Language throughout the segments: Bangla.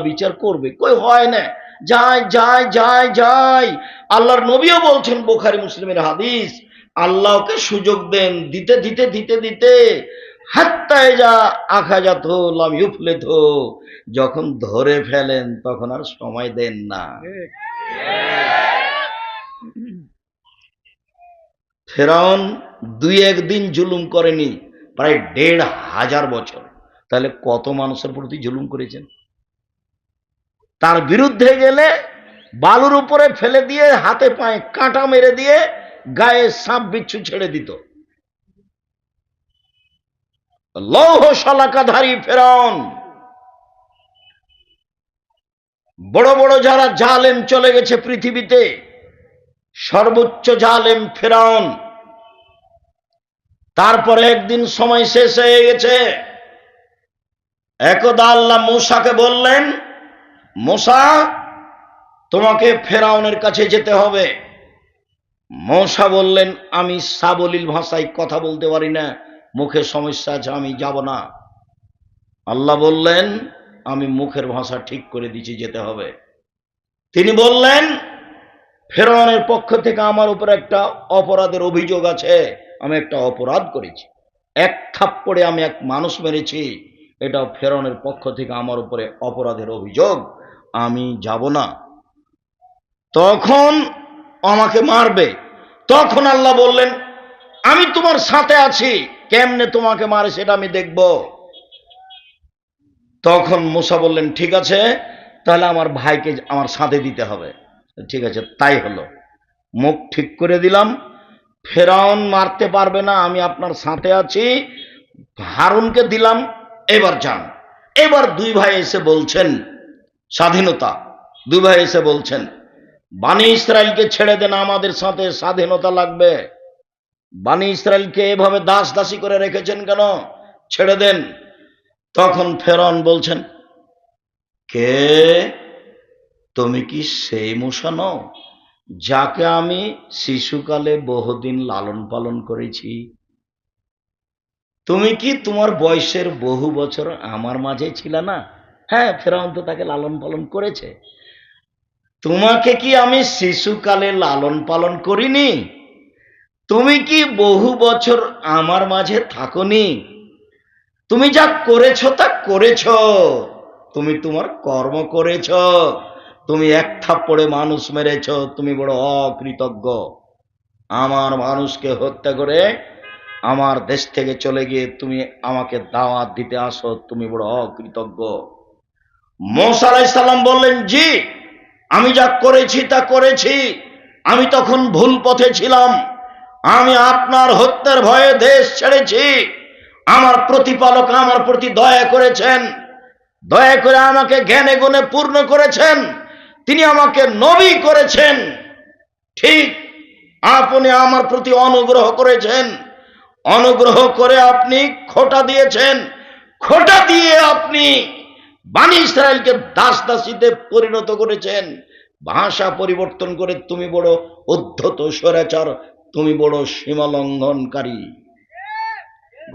বিচার করবে, কই হয় না, যায় যায় যায় যায়। আল্লাহর নবীও বলছেন, বুখারী মুসলিমের হাদিস, আল্লাহকে সুযোগ দেন, দিতে দিতে দিতে দিতে হাত্তা ইজা আখাযাতহু লাম ইউফলিতহু, যখন ধরে ফেলেন তখন আর সময় দেন না। ফেরাউন 2-1 দিন জুলুম করেনি, প্রায় 1,500 বছর। তাহলে কত মানুষের প্রতি জুলুম করেছেন? তার বিরুদ্ধে গেলে বালুর উপরে ফেলে দিয়ে হাতে পায়ে কাঁটা মেরে দিয়ে গায়ে সাপ বিচ্ছু ছেড়ে দিত। লৌহ শলাকাধারী ফেরাউন, বড় বড় যারা জালেম চলে গেছে পৃথিবীতে, সর্বোচ্চ জালেম ফেরাউন। তারপরে একদিন সময় শেষ হয়ে গেছে। একদা আল্লাহ মূসাকে বললেন, মূসা, তোমাকে ফেরাউনের কাছে যেতে হবে। মূসা বললেন, আমি সাবলীল ভাষায় কথা বলতে পারি না, মুখে সমস্যা আছে, আমি যাব না। আল্লাহ বললেন, আমি মুখের ভাষা ঠিক করে দিচ্ছি, যেতে হবে। তিনি বললেন, ফেরাউনের পক্ষ থেকে আমার উপর একটা অপরাধের অভিযোগ আছে, আমি একটা অপরাধ করেছি, 1 থাপ্পড়ে আমি এক মানুষ মেরেছি, এটা ফেরাউনের পক্ষ থেকে আমার উপরে অপরাধের অভিযোগ, আমি যাব না। তখন আমাকে মারবে। তখন আল্লাহ বললেন, আমি তোমার সাথে আছি, কেমনে তোমাকে মারে সেটা আমি দেখব। তখন মূসা বললেন, ঠিক আছে, তাহলে আমার ভাইকে আমার সাথে দিতে হবে। ঠিক আছে, তাই হলো। মুখ ঠিক করে দিলাম, ফেরাউন মারতে পারবে না, আমি আপনার সাথে আছি। হারুনকে দিলাম, এবার যান। এবার 2 ভাই এসে বলছেন, স্বাধীনতা। 2 ভাই এসে বলছেন, বানি ইসরায়েলকে ছেড়ে দেন, আমাদের সাথে স্বাধীনতা লাগবে। বানি ইসরায়েলকে এভাবে দাস দাসী করে রেখেছেন কেন, ছেড়ে দেন। তখন ফেরাউন বলছেন, কে, তুমি কি সেই মূসা নও যাকে আমি শিশুকালে বহুদিন লালন পালন করেছি? তুমি কি তোমার বয়সের বহু বছর আমার মাঝে ছিল না? হ্যাঁ, ফেরাউন তো তাকে লালন পালন করেছে। তোমাকে কি আমি শিশুকালে লালন পালন করিনি? তুমি কি বহু বছর আমার মাঝে থাকোনি? তুমি যা করেছ তা করেছ, তুমি তোমার কর্ম করেছ, তুমি 1 থাপ্পড়ে মানুষ মেরেছ, তুমি বড় অকৃতজ্ঞ। আমার মানুষকে হত্যা করে আমার দেশ থেকে চলে গিয়ে তুমি আমাকে দাওয়াত দিতে আসো, তুমি বড় অকৃতজ্ঞ। মূসা আলাইহিস সালাম বললেন, জি, আমি যা করেছি তা করেছি, আমি তখন ভুল পথে ছিলাম, আমি আপনার হত্যার ভয়ে দেশ ছেড়েছি। আমার প্রতিপালক আমার প্রতি দয়া করেছেন, দয়া করে আমাকে জ্ঞানে গুণে পূর্ণ করেছেন, তিনি আমাকে নবী করেছেন। ঠিক, আপনি আমার প্রতি অনুগ্রহ করেছেন, অনুগ্রহ করে আপনি খোঁটা দিয়েছেন, খোঁটা দিয়ে আপনি বানি ইসরায়েলকে দাস দাসীতে পরিণত করেছেন। ভাষা পরিবর্তন করে তুমি বড় উদ্ধত স্বৈরাচার, তুমি বড় সীমা লঙ্ঘনকারী।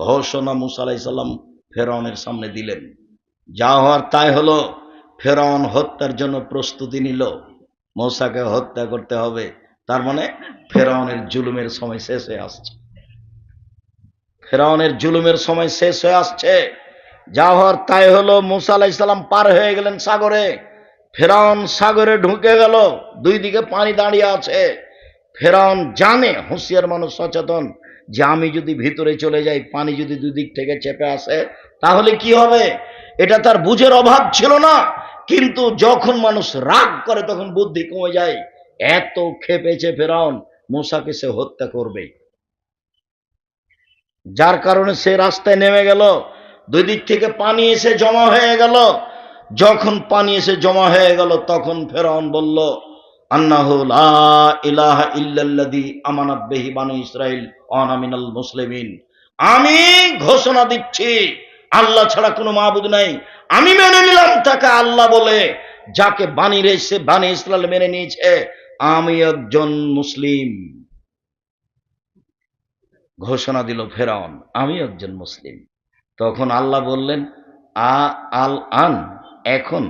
ঘোষণা মূসা আলাইহিস সালাম ফেরাউনের সামনে দিলেন। যা হওয়ার তাই হলো। ফেরাউন হত্যার জন্য প্রস্তুতি নিল, মূসাকে হত্যা করতে হবে। তার মানে ফেরাউনের জুলুমের সময় শেষ হয়ে আসছে, ফেরাউনের জুলুমের সময় শেষ হয়ে আসছে। যা হওয়ার তাই হলো। মূসা আলাইহিস সালাম পার হয়ে গেলেন সাগরে, ফেরাউন সাগরে ঢুকে গেল, 2 দিকে পানি দাঁড়িয়ে আছে। ফেরাউন জানে, হুঁশিয়ার মানুষ, সচেতন, যে আমি যদি ভিতরে চলে যাই, পানি যদি 2 দিক থেকে চেপে আসে তাহলে কি হবে। এটা তার বুঝের অভাব ছিল না, কিন্তু যখন মানুষ রাগ করে তখন বুদ্ধি কমে যায়। এত খেপেছে ফেরাউন, মূসাকে সে হত্যা করবে, যার কারণে সে রাস্তায় নেমে গেল। 2 দিক থেকে পানি এসে জমা হয়ে গেল। যখন পানি এসে জমা হয়ে গেল তখন ফেরাউন বলল, আন্নাহু লা ইলাহা ইল্লাল্লাযী আমানাত বিহি বানু ইসরাঈল ওয়া আনা মিনাল মুসলিমিন। আমি ঘোষণা দিচ্ছি, আল্লাহ ছাড়া কোনো মাবুদ নাই, আমি মেনে নিলাম তাকে আল্লাহ বলে, যাকে বানি ইসরাঈল মেনে নিয়েছে, আমি একজন মুসলিম। ঘোষণা দিল ফেরাউন, আমি একজন মুসলিম। তখন আল্লাহ বললেন, আল আন, এখন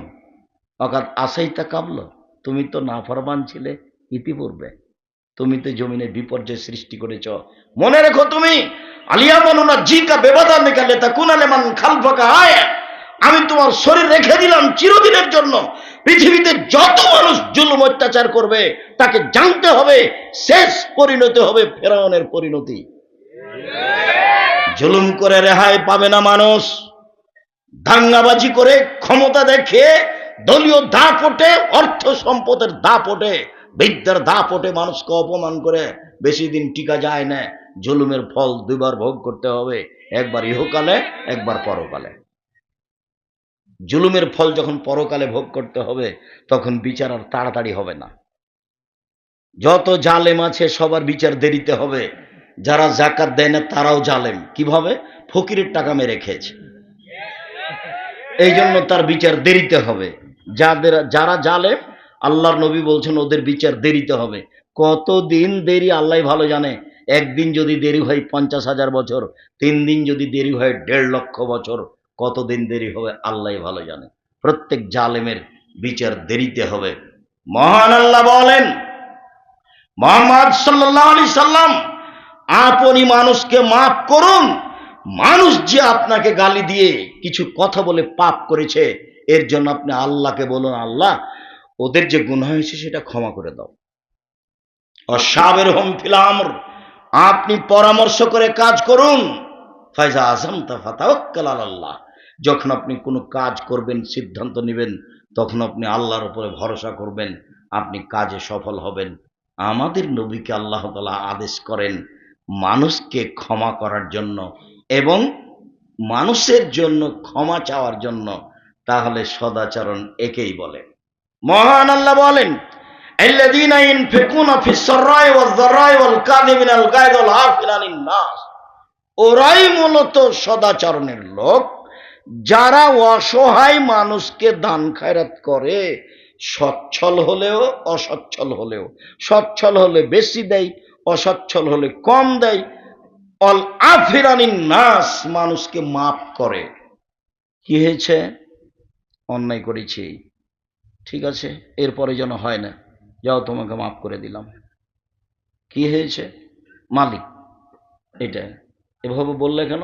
অকাত আসাইতা কাবল, তুমি তো নাফরমান ছিলে ইতিপূর্বে, তুমি তো জমিনে বিপর্যয় সৃষ্টি করেছ। মনে রেখো তুমি আলিয়া মানুনা জিকা বেবাদা নিকালে তা কুনালে মান খালফাকা আয়, আমি তোমার শরীর রেখে দিলাম চিরদিনের জন্য। পৃথিবীতে যত মানুষ জুলুম অত্যাচার করবে তাকে জানতে হবে শেষ পরিণতি হবে ফেরাউনের পরিণতি। জুলুম করে রেহাই পাবে না মানুষ। দাঙ্গাবাজি করে ক্ষমতা দেখে দলীয় দাপটে, অর্থ সম্পদের দাপটে, বিদ্যার দাপটে মানুষকে অপমান করে বেশি দিন টিকা যায় না। জুলুমের ফল দুইবার ভোগ করতে হবে, একবার ইহকালে, একবার পরকালে। জুলুমের ফল যখন পরকালে ভোগ করতে হবে তখন বিচার আর তাড়াতাড়ি হবে না। যত জালেম আছে সবার বিচার দেরিতে হবে। যারা জাকাত দেয় না তারাও জালেম। কিভাবে? ফকিরের টাকা মেরে খেয়েছে, এই জন্য তার বিচার দেরিতে হবে। যারা জালেম আল্লাহর নবী বলছেন ওদের বিচার দেরিতে হবে। কতদিন দেরি আল্লাহ ভালো জানে। একদিন যদি দেরি হয় 50,000 বছর, 3 দিন যদি দেরি হয় 1.5 লক্ষ বছর, কতদিন দেরি হবে আল্লাহ ভালো জানে। প্রত্যেক জালেমের বিচার দেরিতে হবে। মহান আল্লাহ বলেন, মুহাম্মদ সাল্লাল্লাহু আলাইহি সাল্লাম, আপনি মানুষকে মাফ করুন। মানুষ যে আপনাকে গালি দিয়ে কিছু কথা বলে পাপ করেছে, এর জন্য আপনি আল্লাহকে বলুন, আল্লাহ ওদের যে গুনাহ হয়েছে সেটা ক্ষমা করে দাও। অসাবেরহুম ফিল আমর, আপনি পরামর্শ করে কাজ করুন। ফাইজা আযামতা ফাতাওয়াক্কাল আলাল্লাহ, যখন আপনি কোনো কাজ করবেন, সিদ্ধান্ত নেবেন, তখন আপনি আল্লাহর উপরে ভরসা করবেন, আপনি কাজে সফল হবেন। আমাদের নবীকে আল্লাহ তাআলা আদেশ করেন মানুষকে ক্ষমা করার জন্য এবং মানুষের জন্য ক্ষমা চাওয়ার জন্য। তাহলে সদাচরণ একেই বলে। মহান আল্লাহ বলেন, আল্লাযীনা ইনফিকুনা ফিস সাররাই ওয়াজ যাররাই ওয়াল কাযিমিনাল গায়য ওয়াল আফিনা আনিন নাস, ওরাই মূলত সদাচরণের লোক যারা অসহায় মানুষকে দান খায়রাত করে, সচ্ছল হলেও অসচ্ছল হলেও। সচ্ছল হলে বেশি দেয়, অসচ্ছল হলে কম দেয়। অল আফিনা আনিন নাস, মানুষকে মাফ করে। কি হয়েছে? অন্যায় করেছি, ঠিক আছে, এরপরে যেন হয় না, যাও তোমাকে মাফ করে দিলাম। কি হয়েছে? মালিক এটা এভাবে বললে কেন?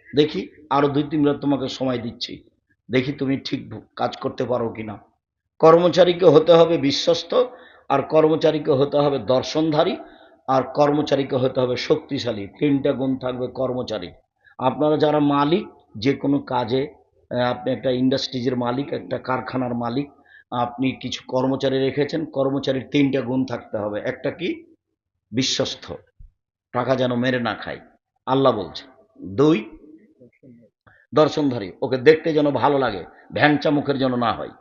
দেখি আরো 2-3 রাত তোমাকে সময় দিচ্ছি, দেখি তুমি ঠিক কাজ করতে পারো কিনা। কর্মচারীকে হতে হবে বিশ্বস্ত, আর কর্মচারীকে হতে হবে দর্শনধারী, আর কর্মচারীকে হতে হবে শক্তিশালী। 3টা গুণ থাকবে কর্মচারী। আপনারা যারা মালিক, যে কোনো কাজে, আপনি একটা ইন্ডাস্ট্রিজের মালিক, একটা কারখানার মালিক, আপনি কিছু কর্মচারী রেখেছেন, কর্মচারীর 3টা গুণ থাকতে হবে। একটা কি? বিশ্বস্ত, টাকা যেন মেরে না খায়, আল্লাহ বলছে। 2, দর্শনধারী, ওকে দেখতে যেন ভালো লাগে, ভ্যাংচা মুখের যেন না হয়।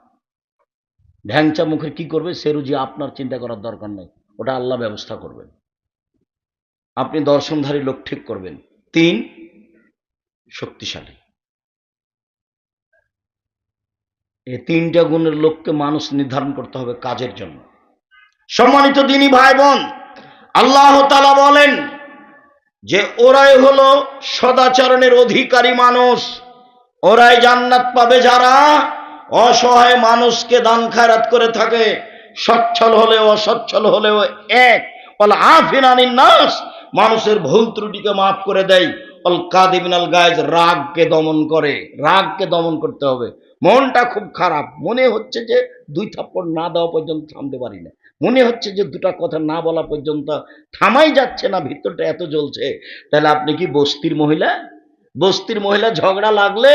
ভ্যাংচা মুখের কি করবে? সে রুজি আপনার চিন্তা করার দরকার নেই, ওটা আল্লাহ ব্যবস্থা করবেন। আপনি দর্শনধারী লোক ঠিক করবেন। 3, শক্তিশালী। এই 3টা গুণের লোককে মানুষ নির্ধারণ করতে হবে কাজের জন্য। সম্মানিত দিনী ভাই বোন, আল্লাহ তাআলা বলেন যে ওরাই হলো সদাচরণের অধিকারী মানুষ, ওরাই জান্নাত পাবে যারা অসহায় মানুষকে দান খায়রাত করে থাকে, সচ্ছল হলেও অসচ্ছল হলেও এক। ওয়াল আফিনা আনিন নাস, মানুষের ভুল ত্রুটিকে মাফ করে দেয়। ওয়াল কাযিমিনাল গায়জ, রাগকে দমন করে। রাগকে দমন করতে হবে। মনটা খুব খারাপ, মনে হচ্ছে যে 2 থাপ্পড় না দেওয়া পর্যন্ত থামতে পারি না, মনে হচ্ছে যে 2টা কথা না বলা পর্যন্ত থামাই যাচ্ছে না, ভিতরটা এত জ্বলছে। তাহলে আপনি কি বস্তির মহিলা? বস্তির মহিলা ঝগড়া লাগলে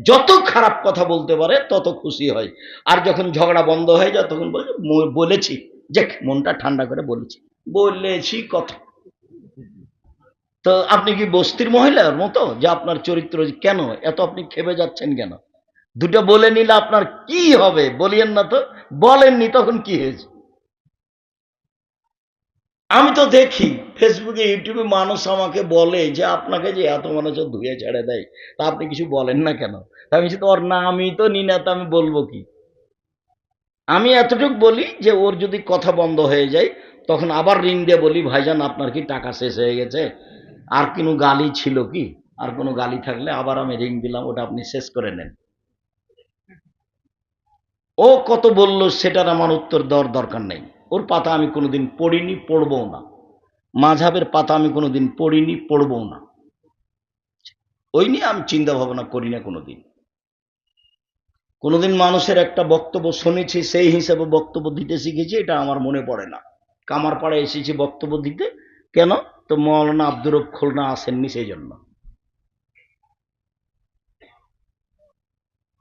যত খারাপ কথা বলতে পারে তত খুশি হয়, আর যখন ঝগড়া বন্ধ হয়ে যায় তখন বলেছি যে মনটা ঠান্ডা করে বলেছি কথা। তো আপনি কি বস্তির মহিলার মতো যে আপনার চরিত্র কেন এত আপনি খেপে যাচ্ছেন কেন? 2টা বলে নিলে আপনার কি হবে? বলিয়েন না তো। বলেননি তখন কি হয়েছে? আমি তো দেখি ফেসবুকে, ইউটিউবে মানুষ আমাকে বলে যে আপনাকে যে এত মানুষ ধুয়ে ছেড়ে দেয়, তা আপনি কিছু বলেন না কেন? আমি তো ওর নামই তো নি না, তো আমি বলবো কি? আমি এতটুকু বলি যে ওর যদি কথা বন্ধ হয়ে যায় তখন আবার রিং দিয়ে বলি, ভাইজান আপনার কি টাকা শেষ হয়ে গেছে? আর কোনো গালি ছিল কি? আর কোনো গালি থাকলে আবার আমি রিং দিলাম, ওটা আপনি শেষ করে নেন। ও কত বলল সেটার আমার উত্তর দেওয়ার দরকার নেই। ওর পাতা আমি কোনোদিন পড়িনি, পড়বও না। মাযহাবের পাতা আমি কোনোদিন পড়িনি, পড়বও না। ওই নিয়ে আমি চিন্তা ভাবনা করি না কোনোদিন। কোনোদিন মানুষের একটা বক্তব্য শুনেছি, সেই হিসাবে বক্তব্য দিতে শিখেছি, এটা আমার মনে পড়ে না। কামারপাড়ায় এসেছি বক্তব্য দিতে, কেন? তো মৌলানা আব্দুর রব খুলনা আসেননি, সেই জন্য।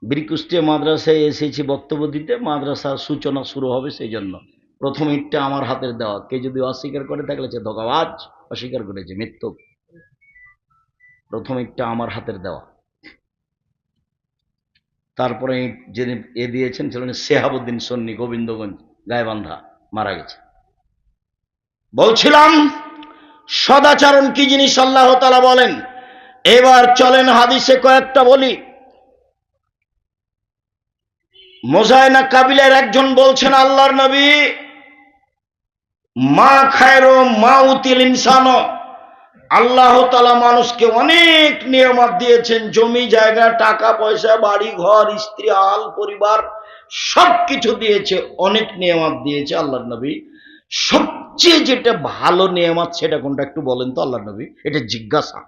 বীরকুষ্টিয়া মাদ্রাসায় এসেছি বক্তব্য দিতে, মাদ্রাসার সূচনা শুরু হবে, সেই জন্য প্রথম ইটটা আমার হাতের দেওয়া। কে যদি অস্বীকার করে থাকলে সে ধোঁকাবাজ, অস্বীকার করেছে, মিথ্যুক। প্রথম ইটটা আমার হাতের দেওয়া। তারপরে যিনি এ দিয়েছেন ছিলেন শেহাবুদ্দিন সন্নি, গোবিন্দগঞ্জ গায়বান্ধা, মারা গেছে। বলছিলাম সদাচরণ কি জিনিস আল্লাহ তাআলা বলেন। এবার চলেন হাদিসে কয়েকটা বলি। মোজায়না কাবিলার একজন বলছেন, আল্লাহর নবী, মা খায়রো মা উতিল ইনসানো, আল্লাহ তাআলা মানুষকে অনেক নিয়ামত দিয়েছেন, জমি জায়গা, টাকা পয়সা, বাড়ি ঘর, স্ত্রী, আল পরিবার, সবকিছু দিয়েছে, অনেক নিয়ামত দিয়েছে। আল্লাহর নবী, সবচেয়ে যেটা ভালো নিয়ামত সেটা কোনটা একটু বলেন তো আল্লাহর নবী, এটা জিজ্ঞাসা।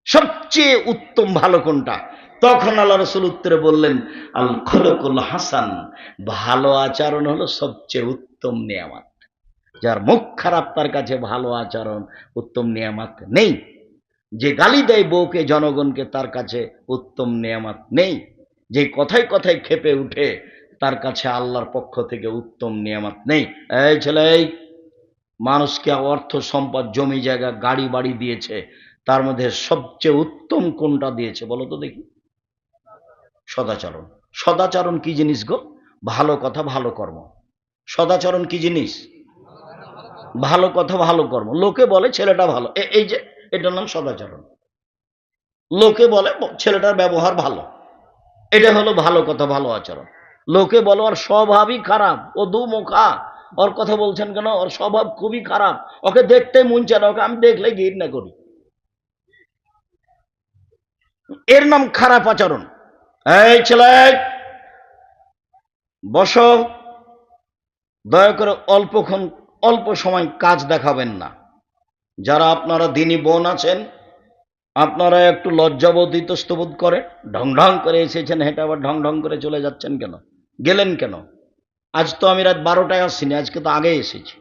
সবচেয়ে উত্তম ভালো কোনটা? তখন আল্লাহ রাসূল উত্তরে বললেন, আল খুলুকুল হাসান, ভালো আচরণ হলো সবচেয়ে উত্তম নিয়ামত। যার মুখ খারাপ তার কাছে ভালো আচরণ উত্তম নিয়ামত নেই। যে গালি দেয় বউকে, জনগণকে, তার কাছে উত্তম নিয়ামত নেই। যে কথায় কথায় ক্ষেপে উঠে, তার কাছে আল্লাহর পক্ষ থেকে উত্তম নিয়ামত নেই। এই ছেলে, মানুষকে অর্থ সম্পদ, জমি জায়গা, গাড়ি বাড়ি দিয়েছে, তার মধ্যে সবচেয়ে উত্তম কোনটা দিয়েছে বলো তো দেখি? সদাচরণ। সদাচরণ কি জিনিস গো? ভালো কথা ভালো কর্ম। সদাচরণ কি জিনিস? ভালো কথা ভালো কর্ম। লোকে বলে ছেলেটা ভালো, এই যে এটার নাম সদাচরণ। লোকে বলে ছেলেটার ব্যবহার ভালো, এটা হলো ভালো কথা ভালো আচরণ। লোকে বলে ওর স্বভাবই খারাপ, ও দুমুখা, ওর কথা বলছেন কেন, ওর স্বভাব খুবই খারাপ, ওকে দেখতে মন চায় না, ওকে আমি দেখলে ঘৃণা করি, এর নাম খারাপ আচরণ। এই ছেলে বসো, দয়া করে অল্প সময় কাজ দেখাবেন না। যারা আপনারা দিনী বোন আছেন, আপনারা একটু লজ্জাবোধ ইতস্তবোধ করে, ঢং ঢং করে এসেছেন, হেঁটে আবার ঢং ঢং করে চলে যাচ্ছেন কেন? গেলেন কেন? আজ তো আমি রাত 12টায় আসিনি, আজকে তো আগে এসেছি।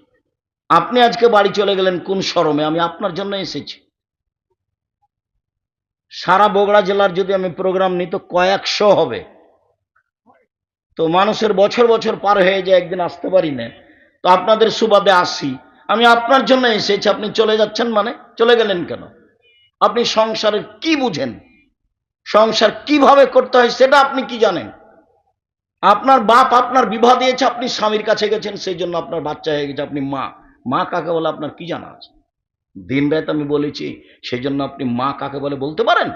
আপনি আজকে বাড়ি চলে গেলেন কোন শরমে? আমি আপনার জন্য এসেছি। সারা বগুড়া জেলার যদি আমি প্রোগ্রাম নিই তো কয়েকশো হবে। তো মানুষের বছর বছর পার হয়ে যায়, একদিন আসতে পারি না, তো আপনাদের সুবাদে আসি। আমি আপনার জন্য এসেছি, আপনি চলে যাচ্ছেন মানে? চলে গেলেন কেন? আপনি সংসারের কি বুঝেন? সংসার কিভাবে করতে হয় সেটা আপনি কি জানেন? আপনার বাপ আপনার বিবাহ দিয়েছে, আপনি স্বামীর কাছে গেছেন, সেই জন্য আপনার বাচ্চা হয়ে গেছে, আপনি মা। মা কাকে বলে আপনার কি জানা আছে? দিন রাত আমি বলেছি, সেই জন্য আপনি মা কাকে বলে বলতে পারেন?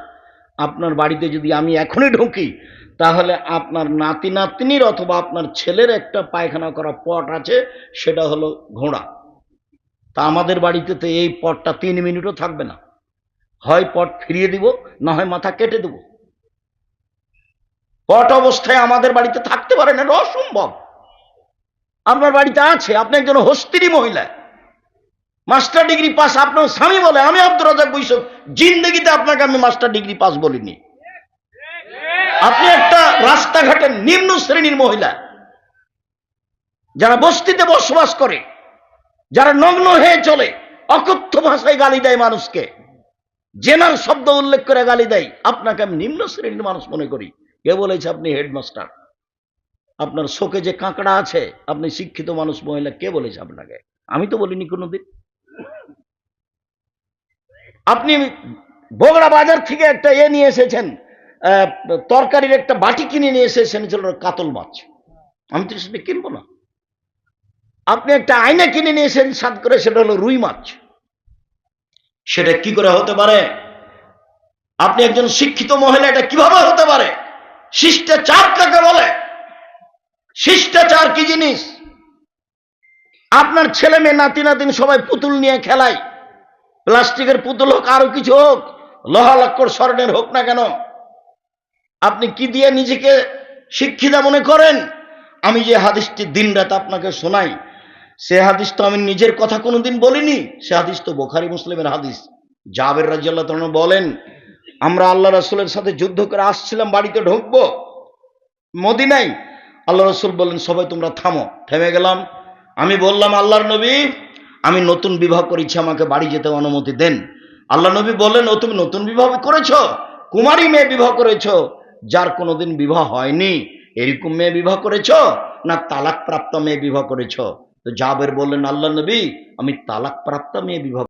আপনার বাড়িতে যদি আমি এখনই ঢুকি, তাহলে আপনার নাতি নাতনির অথবা আপনার ছেলের একটা পায়খানা করা পট আছে, সেটা হলো ঘোড়া। তা আমাদের বাড়িতে তো এই পটটা 3 মিনিটও থাকবে না। হয় পট ফিরিয়ে দিব, না হয় মাথা কেটে দেব। পট অবস্থায় আমাদের বাড়িতে থাকতে পারে না, এটা অসম্ভব। আপনার বাড়িতে আছে, আপনি একজন হস্তিনী মহিলা, মাস্টার ডিগ্রি পাস, আপনার স্বামী বলে। আমি আব্দুর রাজ্জাক বৈশাখ জিন্দেগিতে আপনাকে আমি মাস্টার ডিগ্রি পাস বলিনি। আপনি একটা রাস্তাঘাটের নিম্ন শ্রেণীর মহিলা, যারা বস্তিতে বসবাস করে, যারা নগ্ন হয়ে চলে, অকথ্য ভাষায় গালি দেয় মানুষকে, জেনার শব্দ উল্লেখ করে গালি দেয়, আপনাকে আমি নিম্ন শ্রেণীর মানুষ মনে করি। কে বলেছে আপনি হেডমাস্টার? আপনার শোকে যে কাঁকড়া আছে, আপনি শিক্ষিত মানুষ মহিলা, কে বলেছে আপনাকে? আমি তো বলিনি কোনোদিন। আপনি বগুড়া বাজার থেকে একটা নিয়ে এসেছেন, তরকারির একটা বাটি কিনে নিয়ে এসেছেন, ছিল কাতল মাছ। আমি তো সেটা কিনবো না। আপনি একটা আয়না কিনে নিয়ে এসেছেন সাত করে, সেটা হলো রুই মাছ। সেটা কি করে হতে পারে? আপনি একজন শিক্ষিত মহিলা, এটা কিভাবে হতে পারে? শিষ্টাচার কাকে বলে? শিষ্টাচার কি জিনিস? আপনার ছেলে মেয়ে, নাতি নাতিন সবাই পুতুল নিয়ে খেলায়, প্লাস্টিকের পুতুল হোক, আরো কিছু হোক, লোহা লক্কর স্বর্ণের হোক না কেন, আপনি কি দিয়ে নিজেকে শিক্ষিতা মনে করেন? আমি যে হাদিসটি দিনরাত আপনাকে শোনাই, সে হাদিস তো আমি নিজের কথা কোনোদিন বলিনি, সে হাদিস তো বুখারী মুসলিমের হাদিস। জাবের রাদিয়াল্লাহু তাআলা বলেন, আমরা আল্লাহ রাসূলের সাথে যুদ্ধ করে আসছিলাম, বাড়িতে ঢুকবো মদিনায়। আল্লাহ রাসূল বললেন, সবাই তোমরা থামো। থেমে গেলাম। আমি বললাম, আল্লাহর নবী, আমি নতুন বিবাহ করেছি, আমাকে বাড়ি যেতে অনুমতি দেন। আল্লাহ নবী বললেন, ও তুমি নতুন বিবাহ করেছো? কুমারী মেয়ে বিবাহ করেছো, যার কোনোদিন বিবাহ হয়নি, এরকম মেয়ে বিবাহ করেছো, না তালাক প্রাপ্ত মেয়ে বিবাহ করেছো? তো জাবের বললেন, আল্লাহ নবী, আমি তালাক প্রাপ্ত মেয়ে বিবাহ